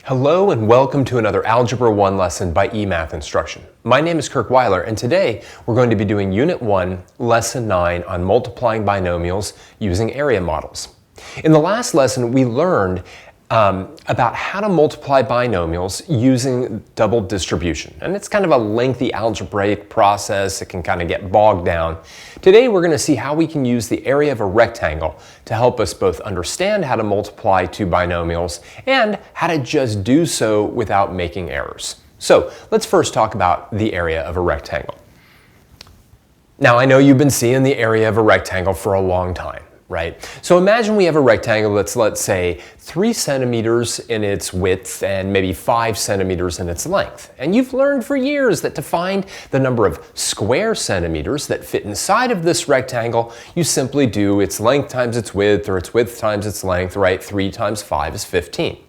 Hello and welcome to another Algebra 1 lesson by eMath Instruction. My name is Kirk Weiler and today we're going to be doing Unit 1, Lesson 9 on multiplying binomials using area models. In the last lesson we learned about how to multiply binomials using double distribution. And it's kind of a lengthy algebraic process. It can kind of get bogged down. Today we're going to see how we can use the area of a rectangle to help us both understand how to multiply two binomials and how to just do so without making errors. So let's first talk about the area of a rectangle. Now I know you've been seeing the area of a rectangle for a long time. Right? So imagine we have a rectangle that's, let's say, 3 centimeters in its width and maybe 5 centimeters in its length. And you've learned for years that to find the number of square centimeters that fit inside of this rectangle, you simply do its length times its width or its width times its length, right? 3 times 5 is 15.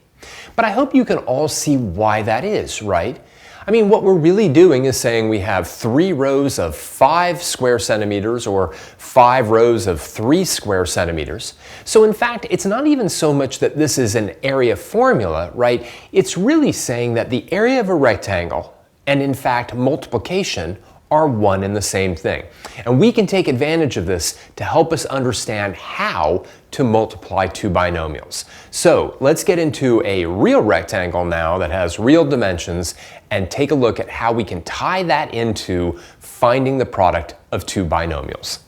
But I hope you can all see why that is, right? I mean, what we're really doing is saying we have 3 rows of 5 square centimeters or 5 rows of 3 square centimeters. So in fact, it's not even so much that this is an area formula, right? It's really saying that the area of a rectangle and in fact multiplication are one and the same thing. And we can take advantage of this to help us understand how to multiply two binomials. So let's get into a real rectangle now that has real dimensions and take a look at how we can tie that into finding the product of two binomials.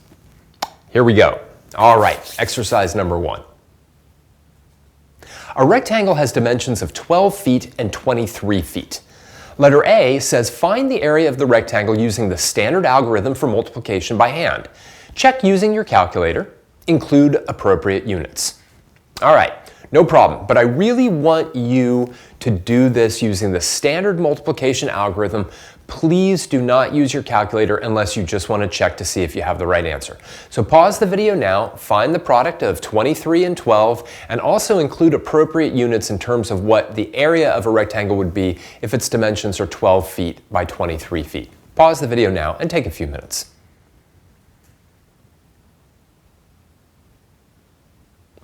Here we go. All right, exercise number 1. A rectangle has dimensions of 12 feet and 23 feet. Letter A says find the area of the rectangle using the standard algorithm for multiplication by hand. Check using your calculator. Include appropriate units. All right, no problem, but I really want you to do this using the standard multiplication algorithm. Please do not use your calculator unless you just want to check to see if you have the right answer. So pause the video now, find the product of 23 and 12, and also include appropriate units in terms of what the area of a rectangle would be if its dimensions are 12 feet by 23 feet. Pause the video now and take a few minutes.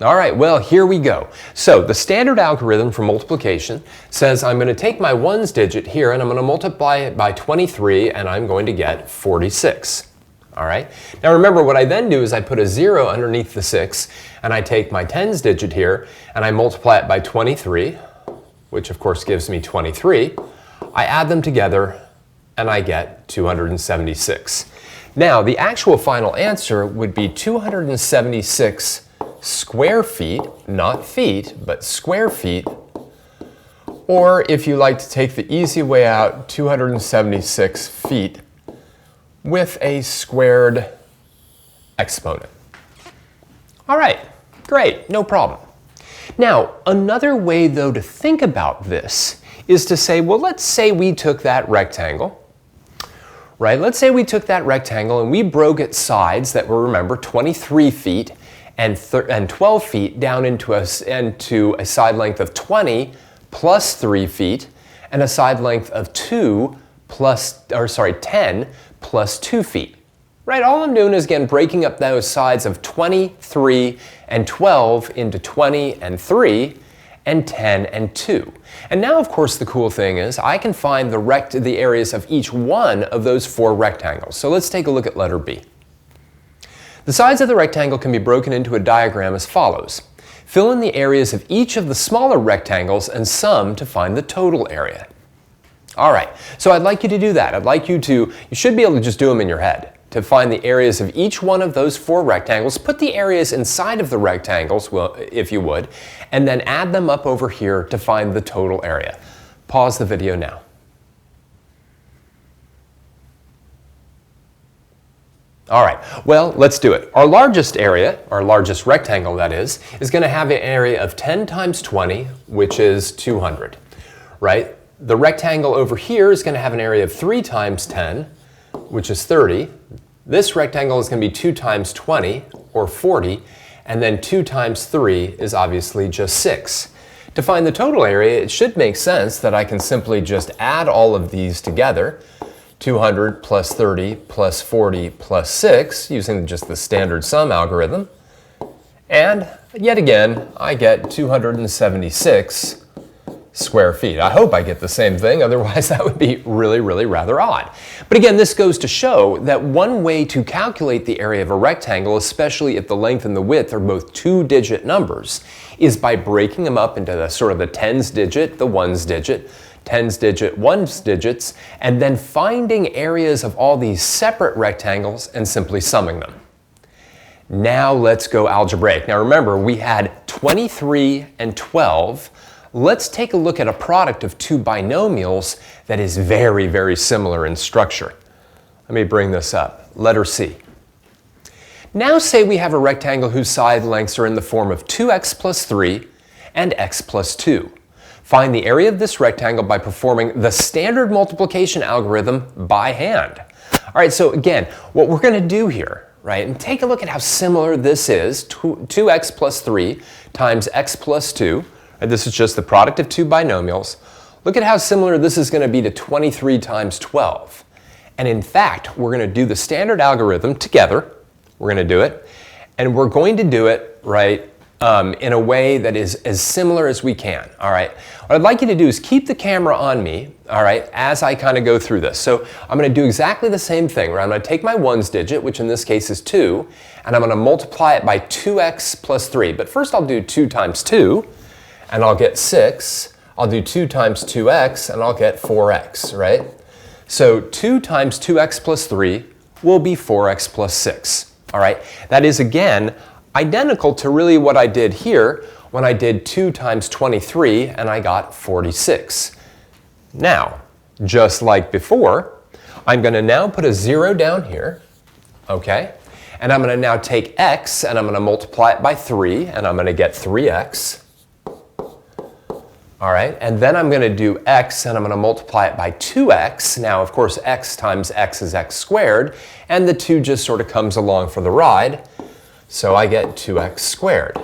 All right, well, here we go. So the standard algorithm for multiplication says I'm going to take my ones digit here and I'm going to multiply it by 23 and I'm going to get 46. All right. Now remember, what I then do is I put a 0 underneath the 6 and I take my tens digit here and I multiply it by 23, which of course gives me 23. I add them together and I get 276. Now the actual final answer would be 276 square feet, not feet, but square feet, or if you like to take the easy way out, 276 feet with a squared exponent. All right, great, no problem. Now, another way though to think about this is to say, well, let's say we took that rectangle, right? Let's say we took that rectangle and we broke its sides that were, remember, 23 feet and 12 feet down into a side length of 20 plus 3 feet and a side length of 10 plus 2 feet. Right, all I'm doing is again breaking up those sides of 23 and 12 into 20 and 3 and 10 and 2. And now of course the cool thing is I can find the areas of each one of those 4 rectangles. So let's take a look at letter B. The sides of the rectangle can be broken into a diagram as follows. Fill in the areas of each of the smaller rectangles and sum to find the total area. All right, so I'd like you to do that. You should be able to just do them in your head. To find the areas of each one of those 4 rectangles, put the areas inside of the rectangles, if you would, and then add them up over here to find the total area. Pause the video now. All right, well, let's do it. Our largest area, our largest rectangle that is going to have an area of 10 times 20, which is 200, right? The rectangle over here is going to have an area of 3 times 10, which is 30. This rectangle is going to be 2 times 20, or 40, and then 2 times 3 is obviously just 6. To find the total area, it should make sense that I can simply just add all of these together. 200 plus 30 plus 40 plus 6 using just the standard sum algorithm. And yet again, I get 276 square feet. I hope I get the same thing, otherwise that would be really, really rather odd. But again, this goes to show that one way to calculate the area of a rectangle, especially if the length and the width are both two-digit numbers, is by breaking them up into the sort of the tens digit, the ones digit, tens digit, ones digits, and then finding areas of all these separate rectangles and simply summing them. Now let's go algebraic. Now remember, we had 23 and 12. Let's take a look at a product of two binomials that is very, very similar in structure. Let me bring this up. Letter C. Now say we have a rectangle whose side lengths are in the form of 2x plus 3 and x plus 2. Find the area of this rectangle by performing the standard multiplication algorithm by hand. All right, so again, what we're going to do here, right, and take a look at how similar this is, 2x plus 3 times x plus 2. And this is just the product of two binomials. Look at how similar this is going to be to 23 times 12. And in fact, we're going to do the standard algorithm together. We're going to do it. And we're going to do it, right, in a way that is as similar as we can. All right. What I'd like you to do is keep the camera on me, all right, as I kind of go through this. So I'm going to do exactly the same thing, right? I'm going to take my ones digit, which in this case is 2, and I'm going to multiply it by 2x plus 3. But first I'll do 2 times 2. And I'll get 6. I'll do 2 times 2x, and I'll get 4x, right? So 2 times 2x plus 3 will be 4x plus 6, all right? That is, again, identical to really what I did here when I did 2 times 23, and I got 46. Now, just like before, I'm going to now put a 0 down here, okay? And I'm going to now take x, and I'm going to multiply it by 3, and I'm going to get 3x. All right, and then I'm going to do x, and I'm going to multiply it by 2x. Now, of course, x times x is x squared, and the 2 just sort of comes along for the ride. So I get 2x squared.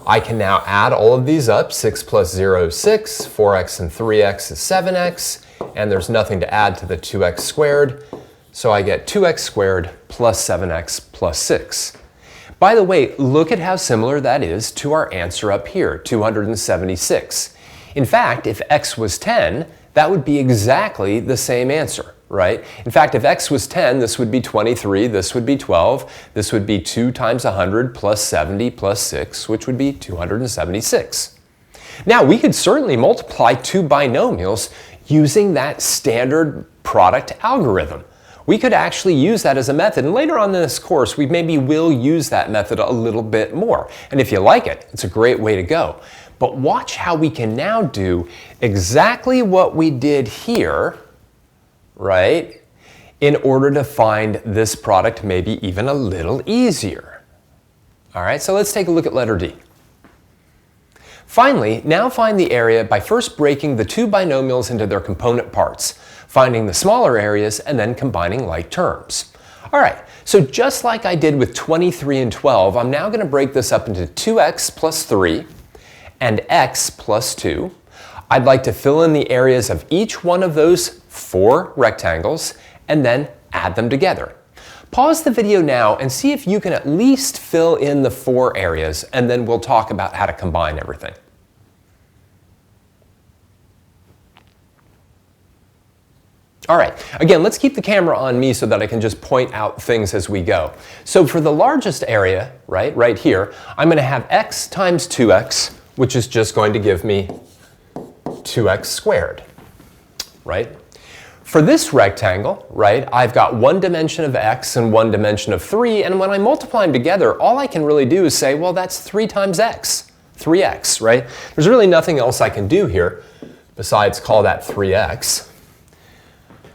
I can now add all of these up. 6 plus 0 is 6, 4x and 3x is 7x, and there's nothing to add to the 2x squared. So I get 2x squared plus 7x plus 6. By the way, look at how similar that is to our answer up here, 276. In fact, if x was 10, that would be exactly the same answer, right? In fact, if x was 10, this would be 23, this would be 12, this would be 2 times 100 plus 70 plus 6, which would be 276. Now, we could certainly multiply two binomials using that standard product algorithm. We could actually use that as a method, and later on in this course, we maybe will use that method a little bit more. And if you like it, it's a great way to go. But watch how we can now do exactly what we did here, right, in order to find this product maybe even a little easier. All right, so let's take a look at letter D. Finally, now find the area by first breaking the two binomials into their component parts, finding the smaller areas, and then combining like terms. All right, so just like I did with 23 and 12, I'm now going to break this up into 2x plus 3 and x plus 2. I'd like to fill in the areas of each one of those 4 rectangles and then add them together. Pause the video now and see if you can at least fill in the 4 areas, and then we'll talk about how to combine everything. All right, again, let's keep the camera on me so that I can just point out things as we go. So for the largest area, right here, I'm going to have x times 2x, which is just going to give me 2x squared, right? For this rectangle, right, I've got one dimension of x and one dimension of 3, and when I multiply them together, all I can really do is say, well, that's 3 times x, 3x, right? There's really nothing else I can do here besides call that 3x.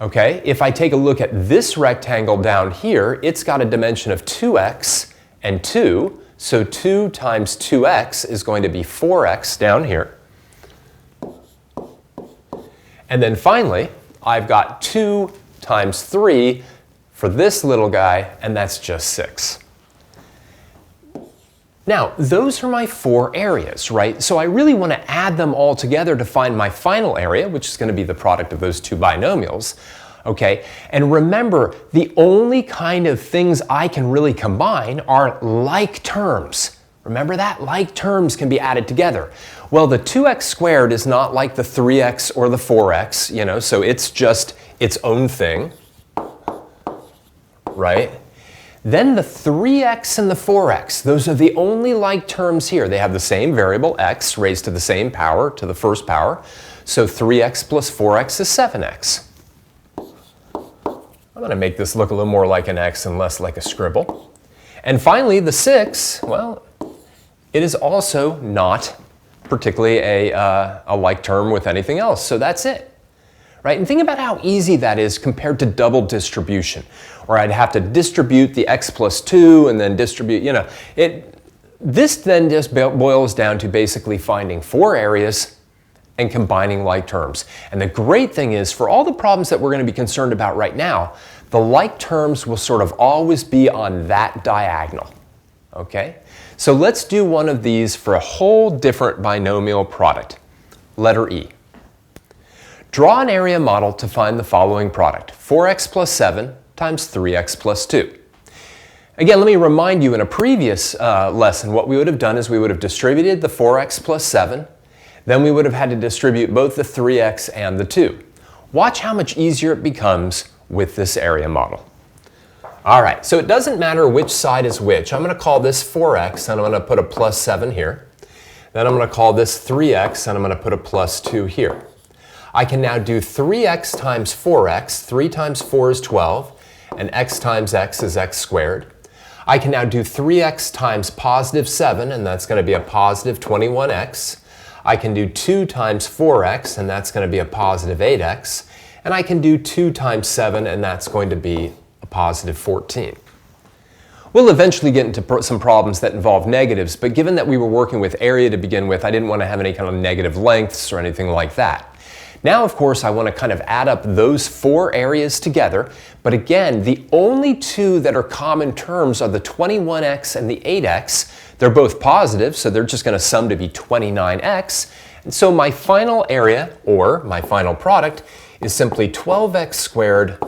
Okay, if I take a look at this rectangle down here, it's got a dimension of 2x and 2, so 2 times 2x is going to be 4x down here. And then finally, I've got 2 times 3 for this little guy, and that's just 6. Now, those are my 4 areas, right? So I really want to add them all together to find my final area, which is going to be the product of those two binomials. Okay, and remember, the only kind of things I can really combine are like terms, Remember that? Like terms can be added together. Well, the 2x squared is not like the 3x or the 4x, you know, so it's just its own thing, right? Then the 3x and the 4x, those are the only like terms here. They have the same variable x raised to the same power, to the first power. So 3x plus 4x is 7x. I'm going to make this look a little more like an x and less like a scribble. And finally, the 6, well, it is also not particularly a like term with anything else. So that's it, right? And think about how easy that is compared to double distribution, where I'd have to distribute the x plus 2 and then distribute, you know. This then just boils down to basically finding 4 areas and combining like terms. And the great thing is, for all the problems that we're going to be concerned about right now, the like terms will sort of always be on that diagonal, okay? So let's do one of these for a whole different binomial product. Letter E. Draw an area model to find the following product: 4x plus 7 times 3x plus 2. Again, let me remind you, in a previous lesson, what we would have done is we would have distributed the 4x plus 7. Then we would have had to distribute both the 3x and the 2. Watch how much easier it becomes with this area model. All right, so it doesn't matter which side is which. I'm going to call this 4x, and I'm going to put a plus 7 here. Then I'm going to call this 3x, and I'm going to put a plus 2 here. I can now do 3x times 4x. 3 times 4 is 12, and x times x is x squared. I can now do 3x times positive 7, and that's going to be a positive 21x. I can do 2 times 4x, and that's going to be a positive 8x. And I can do 2 times 7, and that's going to be a positive 14. We'll eventually get into some problems that involve negatives, but given that we were working with area to begin with, I didn't want to have any kind of negative lengths or anything like that. Now, of course, I want to kind of add up those 4 areas together, but again, the only 2 that are common terms are the 21x and the 8x. They're both positive, so they're just going to sum to be 29x. And so my final area, or my final product, is simply 12x squared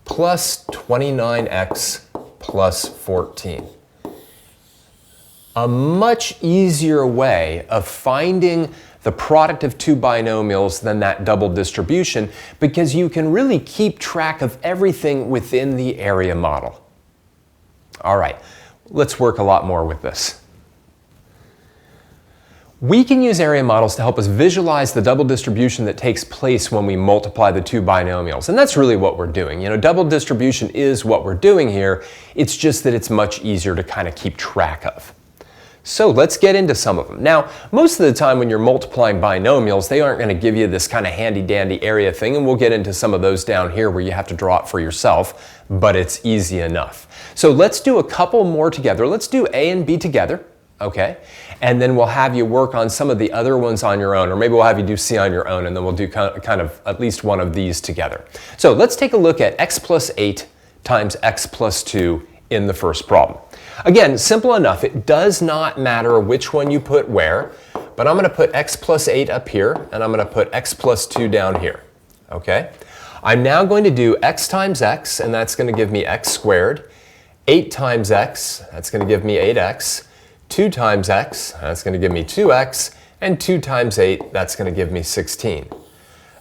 plus 29x plus 14. A much easier way of finding the product of 2 binomials than that double distribution, because you can really keep track of everything within the area model. All right, let's work a lot more with this. We can use area models to help us visualize the double distribution that takes place when we multiply the 2 binomials. And that's really what we're doing. You know, double distribution is what we're doing here. It's just that it's much easier to kind of keep track of. So let's get into some of them. Now, most of the time when you're multiplying binomials, they aren't going to give you this kind of handy-dandy area thing, and we'll get into some of those down here where you have to draw it for yourself, but it's easy enough. So let's do a couple more together. Let's do A and B together, okay? And then we'll have you work on some of the other ones on your own, or maybe we'll have you do C on your own, and then we'll do kind of at least one of these together. So let's take a look at x plus 8 times x plus 2 in the first problem. Again, simple enough. It does not matter which one you put where, but I'm going to put x plus 8 up here, and I'm going to put x plus 2 down here, okay? I'm now going to do x times x, and that's going to give me x squared. 8 times x, that's going to give me 8x. 2 times x, that's going to give me 2x, and 2 times 8, that's going to give me 16.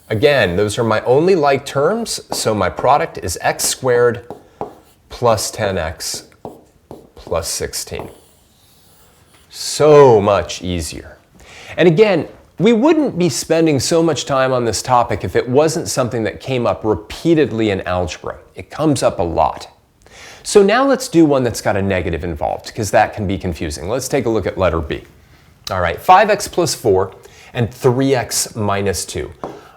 Again, those are my only like terms, so my product is x squared plus 10x plus 16. So much easier. And again, we wouldn't be spending so much time on this topic if it wasn't something that came up repeatedly in algebra. It comes up a lot. So now let's do one that's got a negative involved, because that can be confusing. Let's take a look at letter B. All right, 5x plus 4 and 3x minus 2.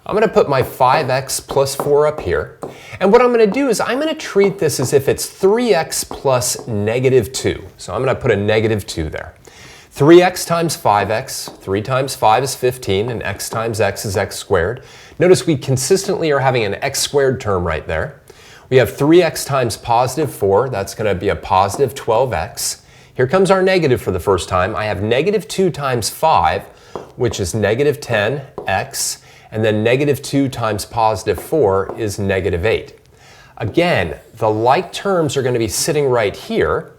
I'm going to put my 5x plus 4 up here. And what I'm going to do is I'm going to treat this as if it's 3x plus negative 2. So I'm going to put a negative 2 there. 3x times 5x, 3 times 5 is 15, and x times x is x squared. Notice we consistently are having an x squared term right there. We have 3x times positive 4, that's going to be a positive 12x. Here comes our negative for the first time. I have negative 2 times 5, which is negative 10x, and then negative 2 times positive 4 is negative 8. Again, the like terms are going to be sitting right here,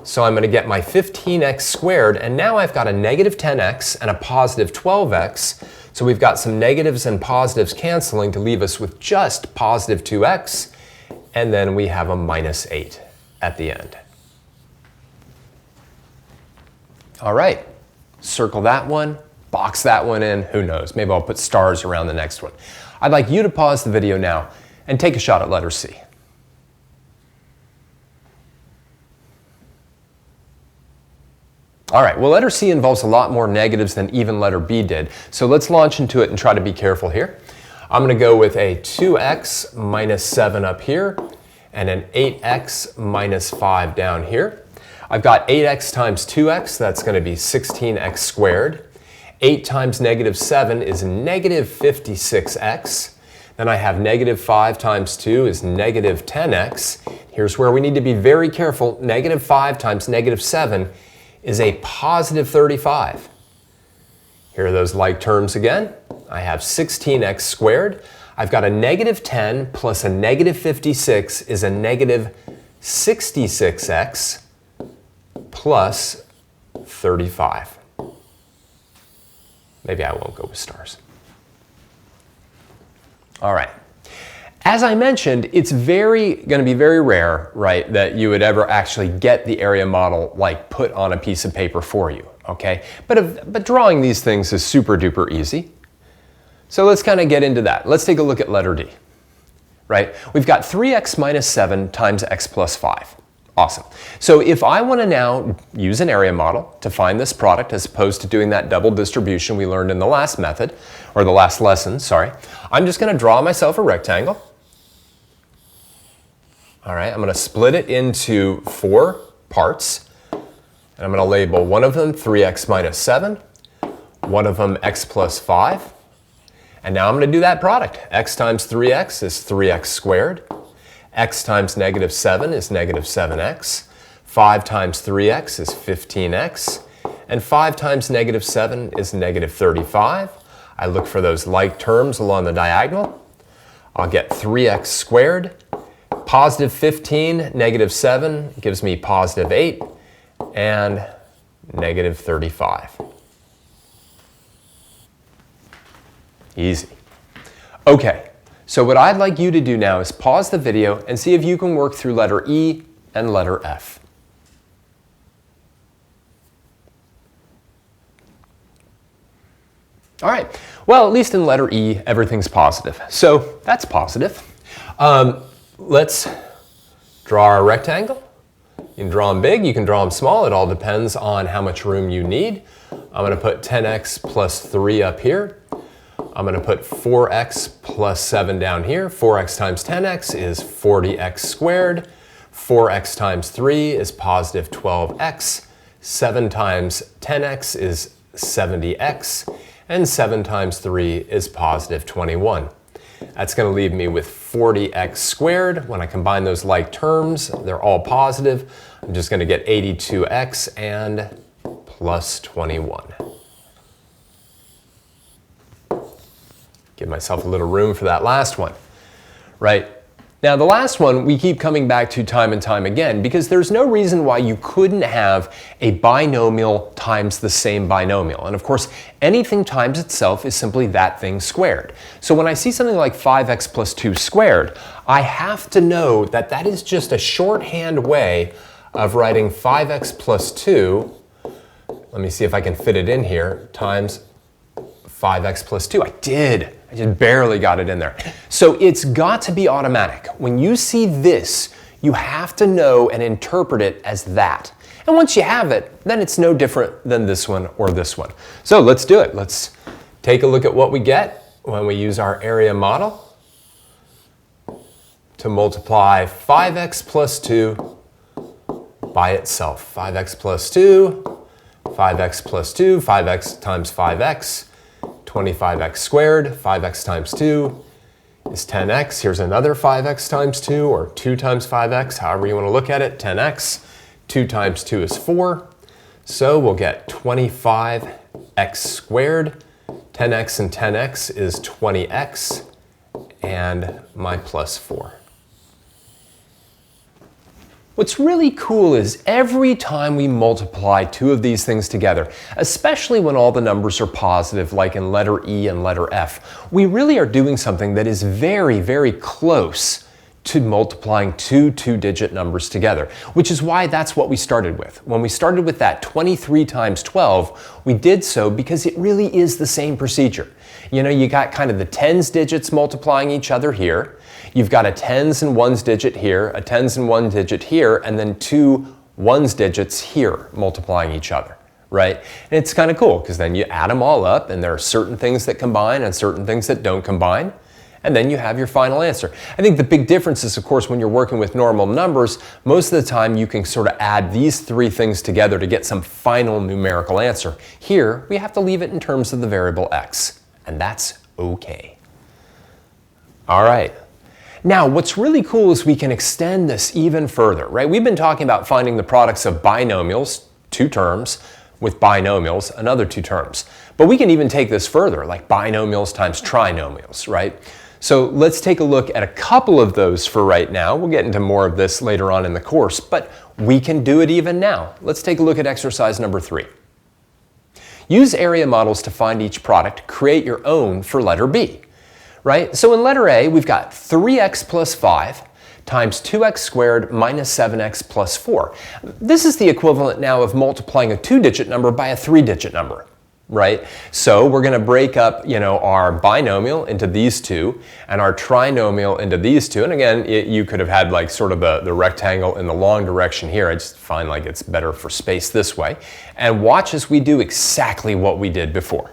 So I'm going to get my 15x squared, and now I've got a negative 10x and a positive 12x. So we've got some negatives and positives canceling to leave us with just positive 2x, and then we have a minus 8 at the end. All right, circle that one, box that one in, who knows, maybe I'll put stars around the next one. I'd like you to pause the video now and take a shot at letter C. All right, well, letter C involves a lot more negatives than even letter B did, so let's launch into it and try to be careful here. I'm going to go with a 2x minus 7 up here and an 8x minus 5 down here. I've got 8x times 2x, that's going to be 16x squared. 8 times negative 7 is negative 56x. Then I have negative 5 times 2 is negative 10x. Here's where we need to be very careful. Negative 5 times negative 7 is a positive 35. Here are those like terms again. I have 16x squared. I've got a negative 10 plus a negative 56 is a negative 66x plus 35. Maybe I won't go with stars. All right. As I mentioned, it's going to be very rare, right, that you would ever actually get the area model like put on a piece of paper for you, okay? But drawing these things is super duper easy. So let's kind of get into that. Let's take a look at letter D, right? We've got 3x minus 7 times x plus 5. Awesome. So if I want to now use an area model to find this product as opposed to doing that double distribution we learned in the last method, or the last lesson, sorry, I'm just going to draw myself a rectangle. All right, I'm going to split it into 4 parts, and I'm going to label one of them 3x minus 7, one of them x plus 5, and now I'm going to do that product. X times 3x is 3x squared. X times negative 7 is negative 7x. 5 times 3x is 15x. And 5 times negative 7 is negative 35. I look for those like terms along the diagonal. I'll get 3x squared. Positive 15, negative 7 gives me positive 8, and negative 35. Easy. Okay. So what I'd like you to do now is pause the video and see if you can work through letter E and letter F. All right, well, at least in letter E, everything's positive. So that's positive. Let's draw our rectangle. You can draw them big, you can draw them small. It all depends on how much room you need. I'm going to put 10x plus 3 up here. I'm going to put 4x plus 7 down here. 4x times 10x is 40x squared. 4x times 3 is positive 12x. 7 times 10x is 70x. And 7 times 3 is positive 21. That's going to leave me with 40x squared. When I combine those like terms, they're all positive. I'm just going to get 82x and plus 21. Give myself a little room for that last one, right? Now the last one we keep coming back to time and time again because there's no reason why you couldn't have a binomial times the same binomial. And of course, anything times itself is simply that thing squared. So when I see something like 5x plus 2 squared, I have to know that that is just a shorthand way of writing 5x plus 2, let me see if I can fit it in here, times 5x plus 2. I did. I just barely got it in there. So it's got to be automatic. When you see this, you have to know and interpret it as that. And once you have it, then it's no different than this one or this one. So let's do it. Let's take a look at what we get when we use our area model to multiply 5x plus 2 by itself. 5x plus 2, 5x plus 2, 5x times 5x. 25x squared, 5x times 2 is 10x. Here's another 5x times 2, or 2 times 5x, however you want to look at it, 10x. 2 times 2 is 4. So we'll get 25x squared. 10x and 10x is 20x, and my plus 4. What's really cool is every time we multiply two of these things together, especially when all the numbers are positive, like in letter E and letter F, we really are doing something that is very, very close to multiplying two two-digit numbers together, which is why that's what we started with. When we started with that 23 times 12, we did so because it really is the same procedure. You know, you got kind of the tens digits multiplying each other here. You've got a tens and ones digit here, a tens and one digit here, and then two ones digits here multiplying each other, right? And it's kind of cool because then you add them all up and there are certain things that combine and certain things that don't combine. And then you have your final answer. I think the big difference is, of course, when you're working with normal numbers, most of the time you can sort of add these three things together to get some final numerical answer. Here, we have to leave it in terms of the variable x, and that's okay. All right. Now, what's really cool is we can extend this even further, right? We've been talking about finding the products of binomials, two terms, with binomials, another two terms. But we can even take this further, like binomials times trinomials, right? So let's take a look at a couple of those for right now. We'll get into more of this later on in the course, but we can do it even now. Let's take a look at exercise number 3. Use area models to find each product. Create your own for letter B, right? So in letter A, we've got 3x plus 5 times 2x squared minus 7x plus 4. This is the equivalent now of multiplying a two-digit number by a three-digit number, right? So we're going to break up, our binomial into these two and our trinomial into these two. And again, you could have had like sort of the rectangle in the long direction here. I just find like it's better for space this way. And watch as we do exactly what we did before,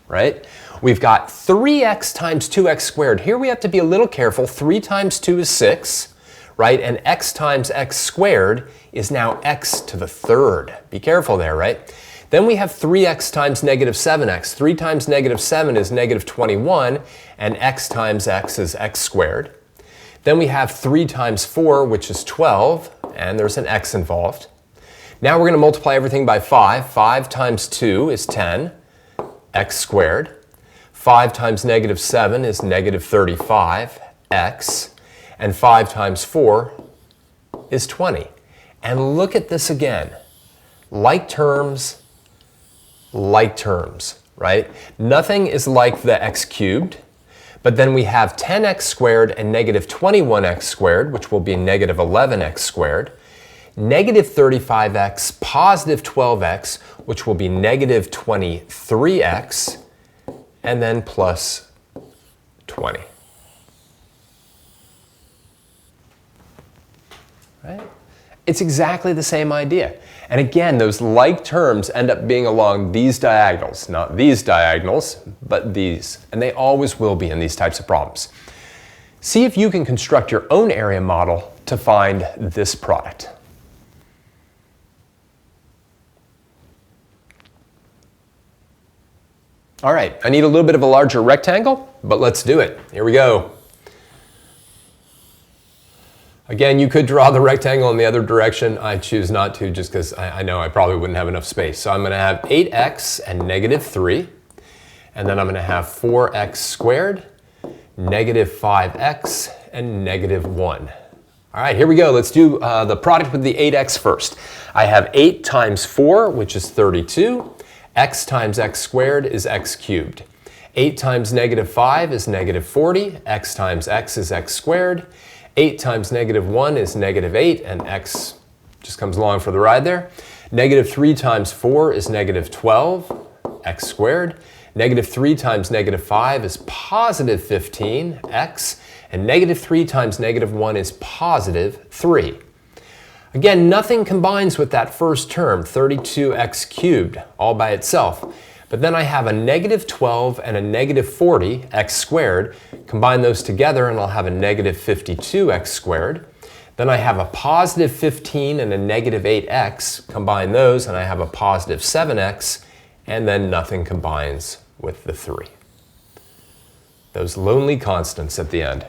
right? We've got 3x times 2x squared. Here we have to be a little careful. 3 times 2 is 6, right? And x times x squared is now x to the third. Be careful there, right? Then we have 3x times negative 7x. 3 times negative 7 is negative 21, and x times x is x squared. Then we have 3 times 4, which is 12, and there's an x involved. Now we're going to multiply everything by 5. 5 times 2 is 10, x squared. 5 times negative 7 is negative 35, x. And 5 times 4 is 20. And look at this again. Like terms, right? Nothing is like the x cubed. But then we have 10x squared and negative 21x squared, which will be negative 11x squared. Negative 35x, positive 12x, which will be negative 23x. And then plus 20. Right? It's exactly the same idea. And again, those like terms end up being along these diagonals. Not these diagonals, but these. And they always will be in these types of problems. See if you can construct your own area model to find this product. All right, I need a little bit of a larger rectangle, but let's do it. Here we go. Again, you could draw the rectangle in the other direction. I choose not to just because I know I probably wouldn't have enough space. So I'm going to have 8x and negative 3. And then I'm going to have 4x squared, negative 5x, and negative 1. All right, here we go. Let's do the product with the 8x first. I have 8 times 4, which is 32. X times x squared is x cubed. 8 times negative 5 is negative 40. X times x is x squared. 8 times negative 1 is negative 8, and x just comes along for the ride there. Negative 3 times 4 is negative 12, x squared. Negative 3 times negative 5 is positive 15, x. And negative 3 times negative 1 is positive 3. Again, nothing combines with that first term, 32x cubed, all by itself. But then I have a negative 12 and a negative 40, x squared. Combine those together and I'll have a negative 52x squared. Then I have a positive 15 and a negative 8x. Combine those and I have a positive 7x. And then nothing combines with the 3. Those lonely constants at the end.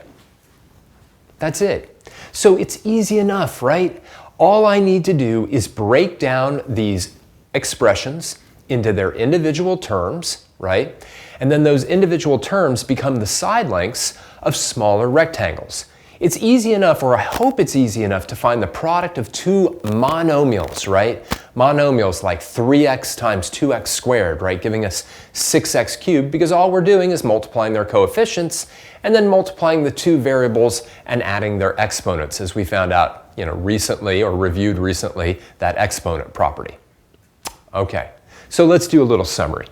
That's it. So it's easy enough, right? All I need to do is break down these expressions into their individual terms, right? And then those individual terms become the side lengths of smaller rectangles. It's easy enough, or I hope it's easy enough, to find the product of two monomials, right? Monomials like 3x times 2x squared, right? Giving us 6x cubed, because all we're doing is multiplying their coefficients and then multiplying the two variables and adding their exponents, as we found out, recently, or reviewed recently, that exponent property. Okay, so let's do a little summary.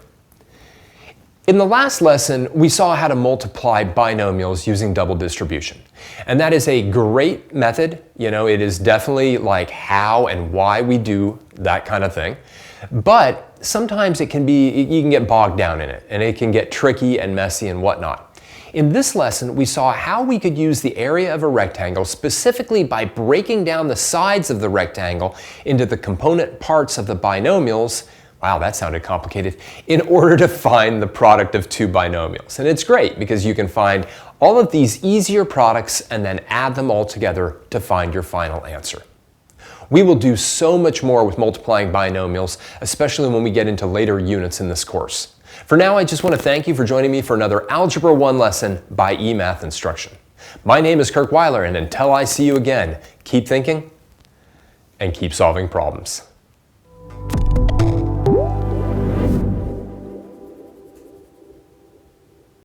In the last lesson, we saw how to multiply binomials using double distribution. And that is a great method. It is definitely like how and why we do that kind of thing. But sometimes you can get bogged down in it, and it can get tricky and messy and whatnot. In this lesson, we saw how we could use the area of a rectangle, specifically by breaking down the sides of the rectangle into the component parts of the binomials. Wow, that sounded complicated. In order to find the product of two binomials. And it's great because you can find all of these easier products and then add them all together to find your final answer. We will do so much more with multiplying binomials, especially when we get into later units in this course. For now, I just want to thank you for joining me for another Algebra 1 lesson by eMath Instruction. My name is Kirk Weiler, and until I see you again, keep thinking and keep solving problems.